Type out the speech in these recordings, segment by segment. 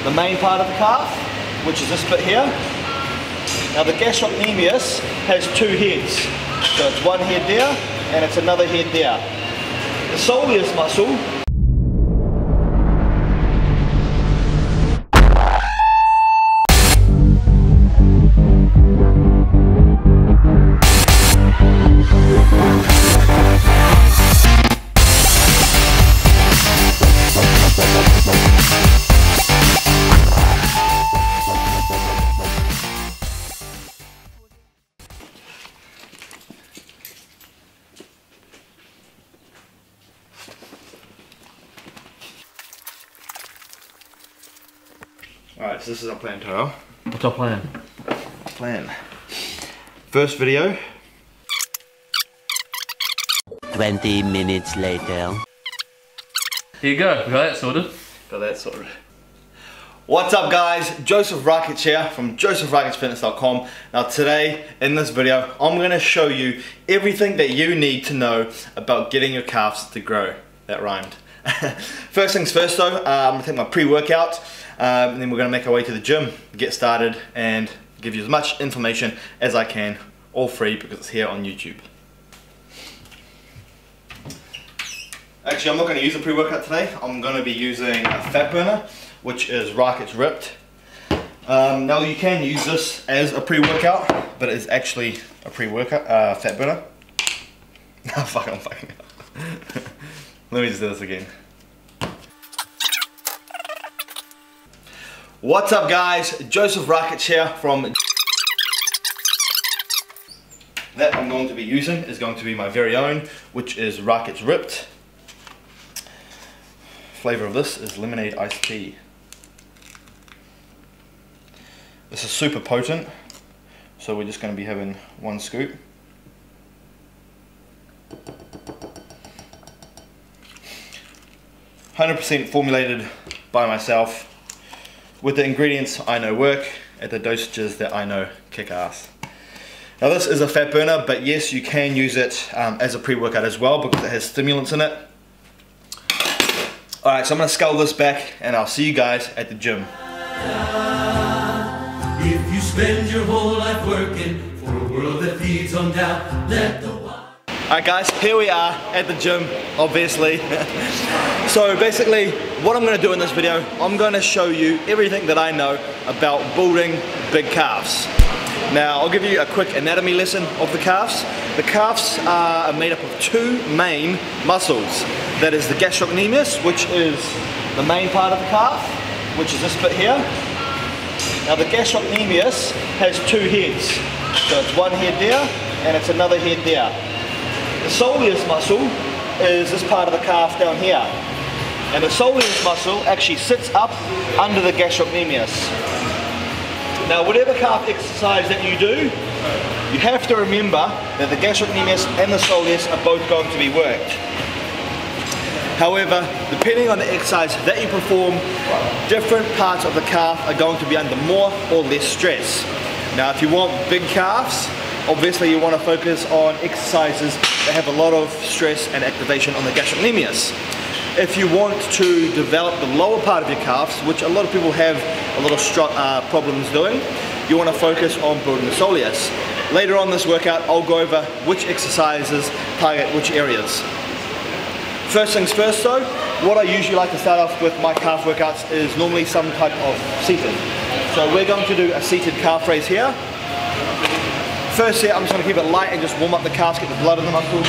the main part of the calf, which is this bit here. Now the gastrocnemius has two heads. So it's one head there, and it's another head there. The soleus muscle Alright, so this is our plan, Taro. What's our plan? First video. 20 minutes later. Here you go, we got that sorted. Got that sorted. What's up guys, Joseph Rakic here from josephrakicfitness.com. Now today, in this video, I'm going to show you everything that you need to know about getting your calves to grow. That rhymed. First things first though, I'm going to take my pre-workout. And then we're going to make our way to the gym, get started, and give you as much information as I can, all free because it's here on YouTube. Actually, I'm not going to use a pre-workout today. I'm going to be using a fat burner, which is Rakic Ripped. Now you can use this as a pre-workout, but it's actually a pre-workout fat burner. I'm fucking. Let me just do this again. What's up guys, Joseph Rakic here from that I'm going to be using is going to be my very own, which is Rakic Ripped. Flavor of this is lemonade iced tea. This is super potent, so we're just going to be having one scoop. "100% formulated by myself, with the ingredients I know work, at the dosages that I know kick ass." Now this is a fat burner, but yes, you can use it as a pre-workout as well because it has stimulants in it. Alright, so I'm going to scale this back and I'll see you guys at the gym. If you spend your whole life working for a world that feeds on doubt, let the Alright guys, here we are at the gym, obviously. So basically, what I'm going to do in this video, I'm going to show you everything that I know about building big calves. Now, I'll give you a quick anatomy lesson of the calves. The calves are made up of two main muscles. That is the gastrocnemius, which is the main part of the calf, which is this bit here. Now the gastrocnemius has two heads. So it's one head there, and it's another head there. The soleus muscle is this part of the calf down here. And the soleus muscle actually sits up under the gastrocnemius. Now whatever calf exercise that you do, you have to remember that the gastrocnemius and the soleus are both going to be worked. However, depending on the exercise that you perform, different parts of the calf are going to be under more or less stress. Now if you want big calves, obviously you want to focus on exercises that have a lot of stress and activation on the gastrocnemius. If you want to develop the lower part of your calves, which a lot of people have a lot of problems doing, you want to focus on building the soleus. Later on this workout, I'll go over which exercises target which areas. First things first though, what I usually like to start off with my calf workouts is normally some type of seated. So we're going to do a seated calf raise here. First set, I'm just going to keep it light and just warm up the calves, get the blood in the muscle.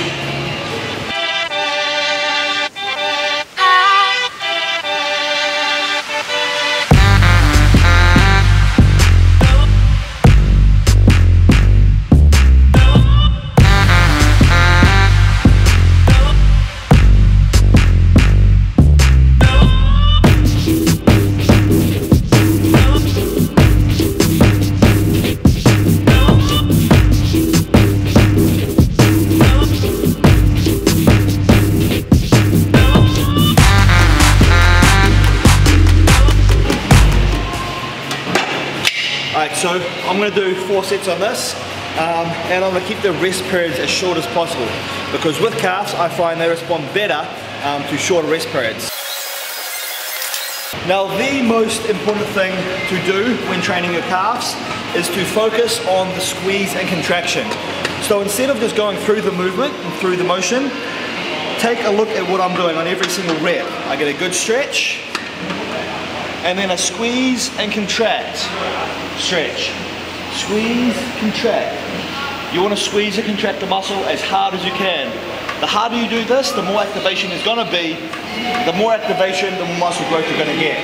Alright, so I'm going to do 4 sets on this, and I'm going to keep the rest periods as short as possible, because with calves I find they respond better to shorter rest periods. Now, the most important thing to do when training your calves is to focus on the squeeze and contraction. So instead of just going through the movement and through the motion, take a look at what I'm doing on every single rep. I get a good stretch, and then a squeeze and contract. Stretch, squeeze, contract. You want to squeeze and contract the muscle as hard as you can. The harder you do this, the more activation is going to be. The more activation, the more muscle growth you're going to get.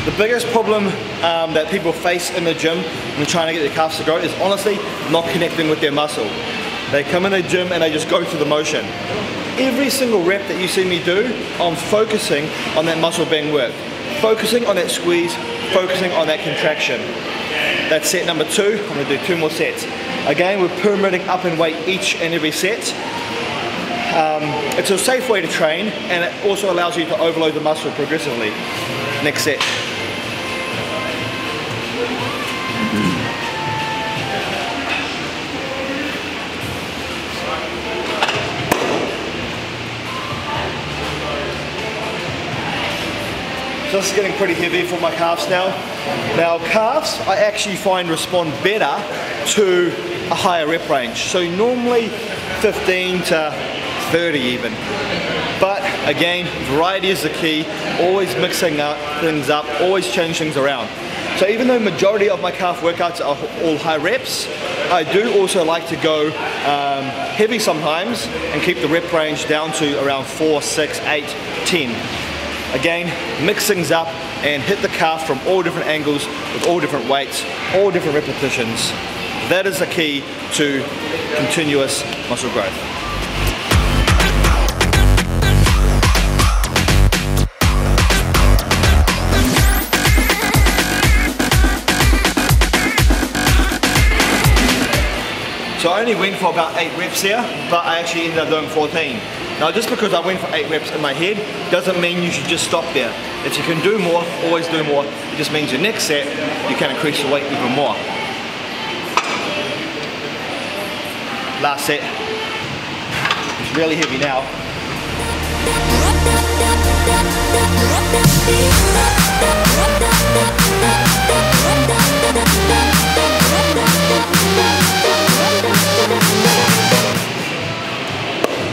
The biggest problem that people face in the gym when trying to get their calves to grow is honestly not connecting with their muscle. They come in the gym and they just go through the motion. Every single rep that you see me do, I'm focusing on that muscle being worked. Focusing on that squeeze, focusing on that contraction. That's set number 2. I'm going to do 2 more sets. Again, we're pyramiding up in weight each and every set. It's a safe way to train, and it also allows you to overload the muscle progressively. Next set. So this is getting pretty heavy for my calves now. Now calves, I actually find respond better to a higher rep range. So normally 15 to 30 even. But again, variety is the key. Always mixing things up, always change things around. So even though majority of my calf workouts are all high reps, I do also like to go heavy sometimes and keep the rep range down to around 4, 6, 8, 10. Again, mix things up and hit the calf from all different angles with all different weights, all different repetitions. That is the key to continuous muscle growth. So I only went for about 8 reps here, but I actually ended up doing 14. Now just because I went for 8 reps in my head, doesn't mean you should just stop there. If you can do more, always do more. It just means your next set, you can increase the weight even more. Last set. It's really heavy now.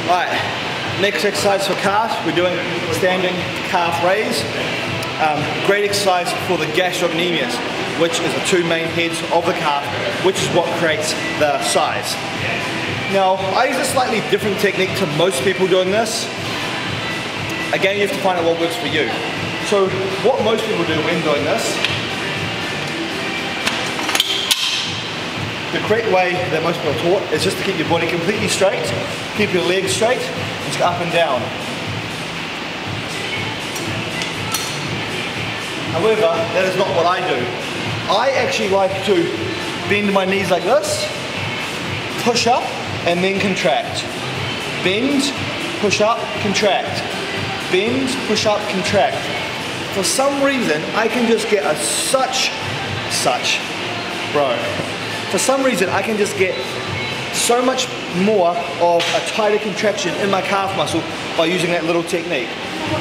Alright, next exercise for calves, we're doing standing calf raise. Great exercise for the gastrocnemius, which is the 2 main heads of the calf, which is what creates the size. Now, I use a slightly different technique to most people doing this. Again, you have to find out what works for you. So, what most people do when doing this, the correct way that most people are taught is just to keep your body completely straight, keep your legs straight, and just go up and down. However, that is not what I do. I actually like to bend my knees like this, push up, and then contract. Bend, push up, contract. Bend, push up, contract. For some reason, I can just get For some reason, I can just get so much more of a tighter contraction in my calf muscle by using that little technique.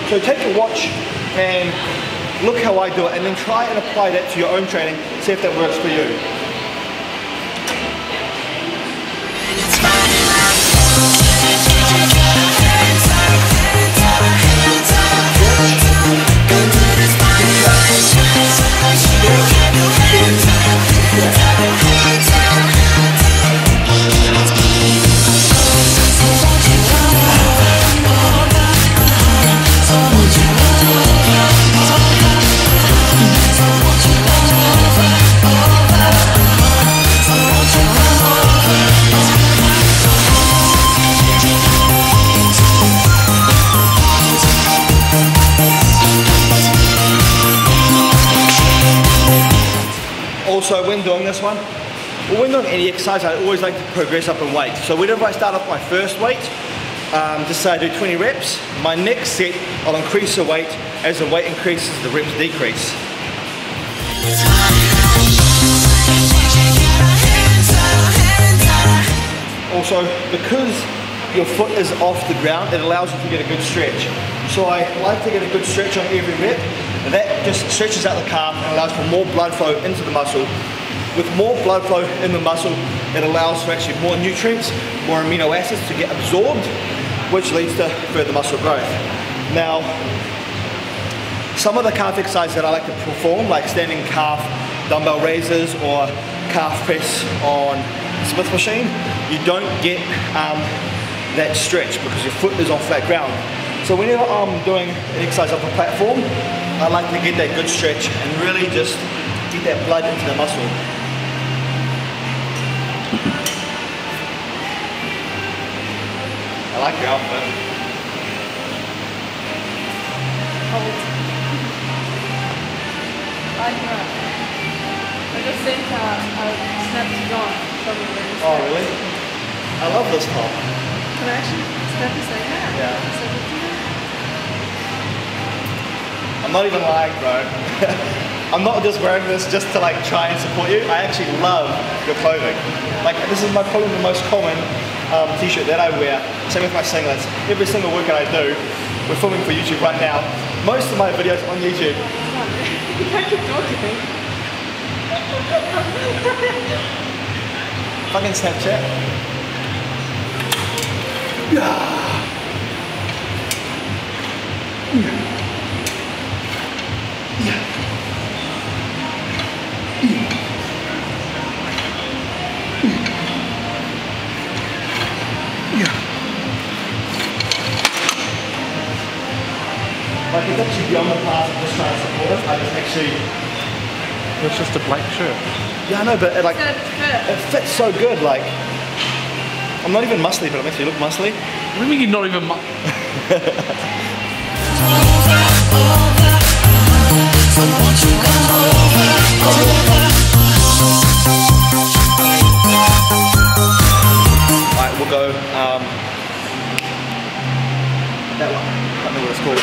So take a watch and look how I do it, and then try and apply that to your own training, see if that works for you. Also, when doing this one, or when doing any exercise, I always like to progress up in weight. So whenever I start off my first weight, just say I do 20 reps. My next set, I'll increase the weight. As the weight increases, the reps decrease. Also, because your foot is off the ground, it allows you to get a good stretch. So I like to get a good stretch on every rep. That just stretches out the calf and allows for more blood flow into the muscle. With more blood flow in the muscle, it allows for actually more nutrients, more amino acids to get absorbed, which leads to further muscle growth. Now, some of the calf exercises that I like to perform, like standing calf dumbbell raises or calf press on Smith machine, you don't get that stretch because your foot is on flat ground. So whenever I'm doing an exercise off a platform, I like to get that good stretch and really just get that blood into the muscle. I like your outfit. I like that. I just think snap is gone. Oh really? I love this top. Can I actually snap is like that? Yeah. So I'm not even lying, bro. I'm not just wearing this just to like try and support you. I actually love your clothing. Like this is probably the most common t-shirt that I wear. Same with my singlets. Every single workout I do, we're filming for YouTube right now. Most of my videos on YouTube. you can't keep talking. Fucking Snapchat. Yeah. Like it's actually beyond the class of just trying to support it. I just actually... It's just a black shirt. Yeah, I know, but it fits so good. Like, I'm not even muscly, but I makes me look muscly. What do you mean you're not even Alright, we'll go that one. I can't remember what it's called.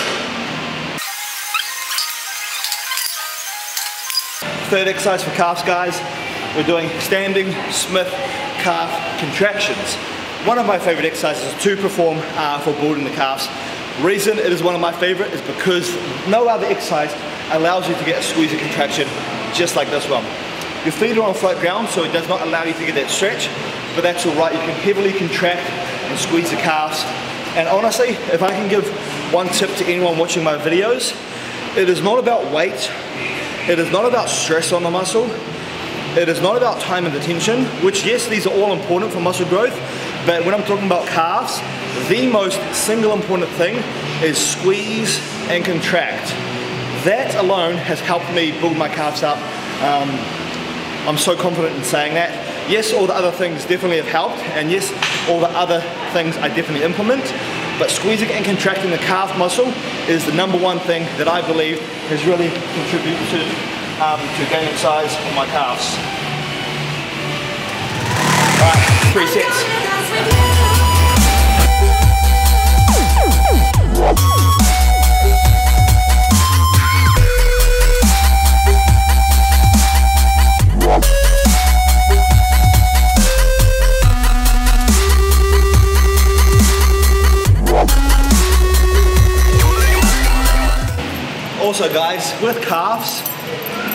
Third exercise for calves, guys. We're doing standing Smith calf contractions. One of my favorite exercises to perform for building the calves. Reason it is one of my favorite is because no other exercise allows you to get a squeezy contraction just like this one. Your feet are on flat ground, so it does not allow you to get that stretch, but that's all right. You can heavily contract and squeeze the calves. And honestly, if I can give one tip to anyone watching my videos, it is not about weight. It is not about stress on the muscle. It is not about time and attention, which yes, these are all important for muscle growth, but when I'm talking about calves, the most single important thing is squeeze and contract. That alone has helped me build my calves up. I'm so confident in saying that. Yes, all the other things definitely have helped, and yes, all the other things I definitely implement, but squeezing and contracting the calf muscle is the number one thing that I believe has really contributed to gaining size on my calves. Alright, 3 sets. Also guys, with calves,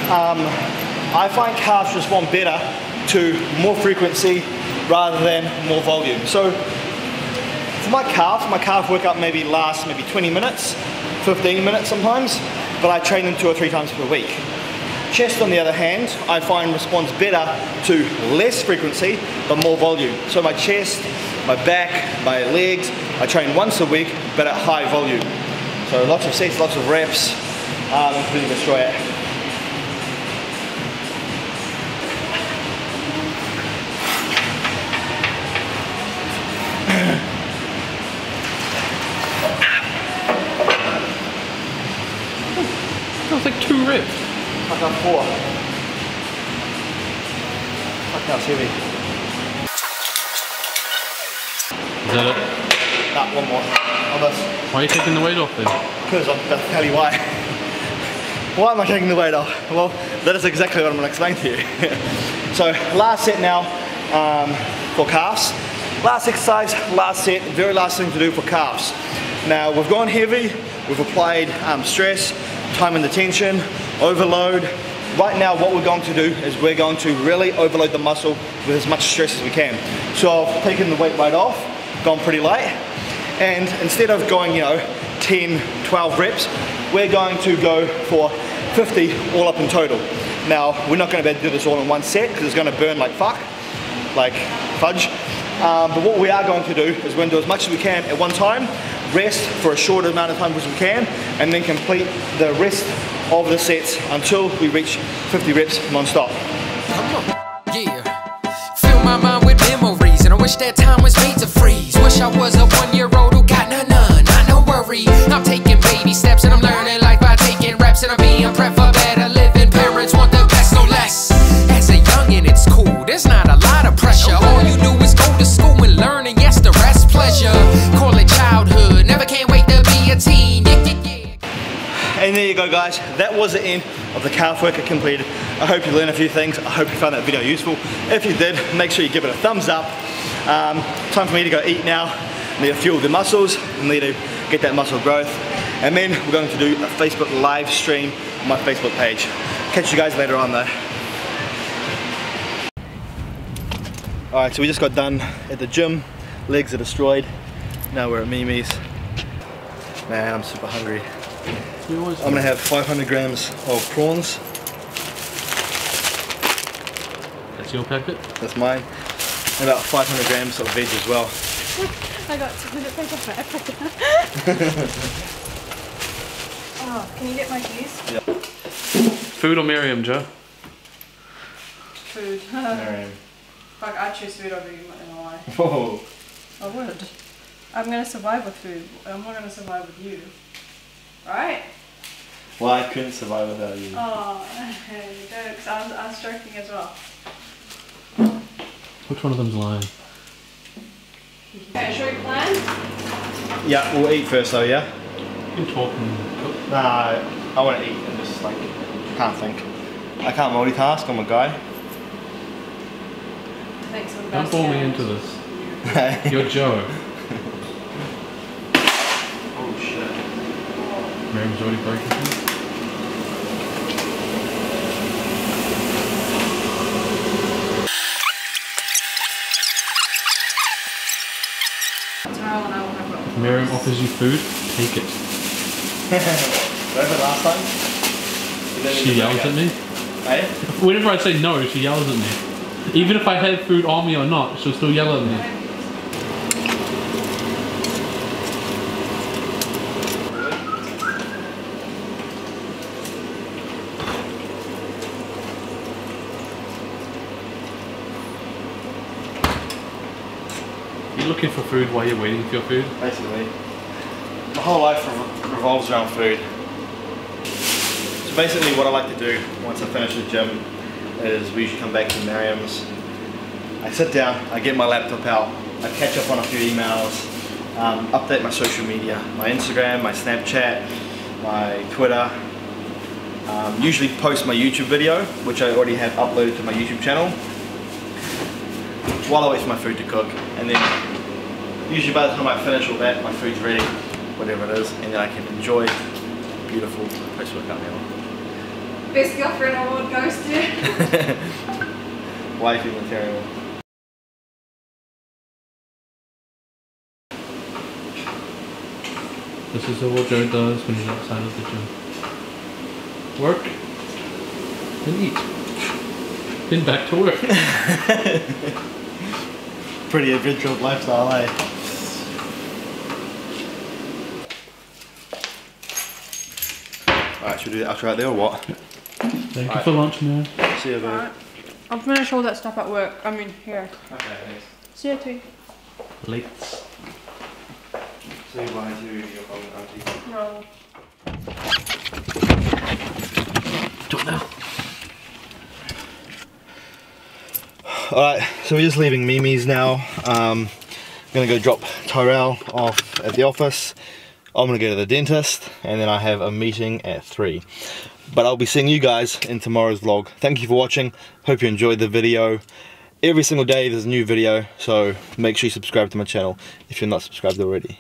I find calves respond better to more frequency rather than more volume. So for my calf workout maybe lasts 20 minutes, 15 minutes sometimes, but I train them 2 or 3 times per week. Chest on the other hand, I find responds better to less frequency but more volume. So my chest, my back, my legs, I train once a week but at high volume. So lots of sets, lots of reps, and really destroy it. That was like 2 reps. Fuck, I'm 4. Fuck, that's heavy. Is that it? Nah, one more. On this. Why are you taking the weight off then? Because I'm about to tell you why. Why am I taking the weight off? Well, that is exactly what I'm going to explain to you. So, last set now for calves. Last exercise, last set, very last thing to do for calves. Now, we've gone heavy, we've applied stress, time and tension, overload. Right now, what we're going to do is we're going to really overload the muscle with as much stress as we can. So I've taken the weight right off, gone pretty light, and instead of going, 10, 12 reps, we're going to go for 50 all up in total. Now, we're not going to be able to do this all in one set because it's going to burn like fuck, like fudge. But what we are going to do is we're going to do as much as we can at one time, rest for a short amount of time as we can, and then complete the rest of the sets until we reach 50 reps non-stop. Yeah, fill my mind with memories, and I wish that time was made to freeze. Wish I was a 1-year-old who got none, not no worry. I'm taking baby steps and I'm learning life by taking reps, and I'm being prepped for better living. Parents want the best, no less. As a youngin', it's cool. There's not a lot of pressure. All you do is go to school and learn, and yes, the rest pleasure. Call it childhood. Never can't wait to be a teen. And there you go, guys. That was the end of the calf workout completed. I hope you learned a few things. I hope you found that video useful. If you did, make sure you give it a thumbs up. Time for me to go eat now. I need to fuel the muscles. I need to get that muscle growth. And then we're going to do a Facebook live stream on my Facebook page. Catch you guys later on though. Alright, so we just got done at the gym. Legs are destroyed. Now we're at Mimi's. Man, I'm super hungry. I'm gonna have 500 grams of prawns. That's your packet? That's mine. And about 500 grams of veg as well. I got 200 paper back. Oh, can you get my keys? Yep. Food or Miriam, Joe? Food. Miriam. Fuck, I'd choose food over you, I'm not gonna lie. Whoa. I would. I'm gonna survive with food. I'm not gonna survive with you. Right? Well, I couldn't survive without you. Oh, you don't, because I'm stroking as well. Which one of them's lying? Okay, show your plan? Yeah, we'll eat first though, yeah? You can talk and cook. Nah, I want to eat and just like, can't think. I can't multitask, I'm a guy. Thanks for the Don't best bore me hand. into this. You're Joe. Oh shit. Miriam's already broken through. Tomorrow and I will have breakfast. Miriam offers you food, take it. Remember last time? She yells at me. Hey? Whenever I say no, she yells at me. Even if I have food on me or not, she'll still yell at me. You're looking for food while you're waiting for your food? Basically. My whole life revolves around food. So basically what I like to do once I finish the gym is we usually come back to Miriam's. I sit down, I get my laptop out, I catch up on a few emails, update my social media, my Instagram, my Snapchat, my Twitter, usually post my YouTube video, which I already have uploaded to my YouTube channel, while I wait for my food to cook. And then usually by the time I finish all that, my food's ready, whatever it is, and then I can enjoy a beautiful post-workout meal. Best girlfriend award goes to... Wifey material. This is what Joe does when he's outside of the gym. Work, then eat, then back to work. Pretty adventurous lifestyle, eh? Alright, should we do the outro right there or what? Thank you for lunch, man. See you, babe. Alright. I'll finish all that stuff at work. I mean, here. Okay, thanks. See you too. Late. Say bye to your auntie. No. Do it now. Alright, so we're just leaving Mimi's now. gonna go drop Tyrell off at the office. I'm gonna go to the dentist, and then I have a meeting at 3. But I'll be seeing you guys in tomorrow's vlog. Thank you for watching. Hope you enjoyed the video. Every single day there's a new video, so make sure you subscribe to my channel if you're not subscribed already.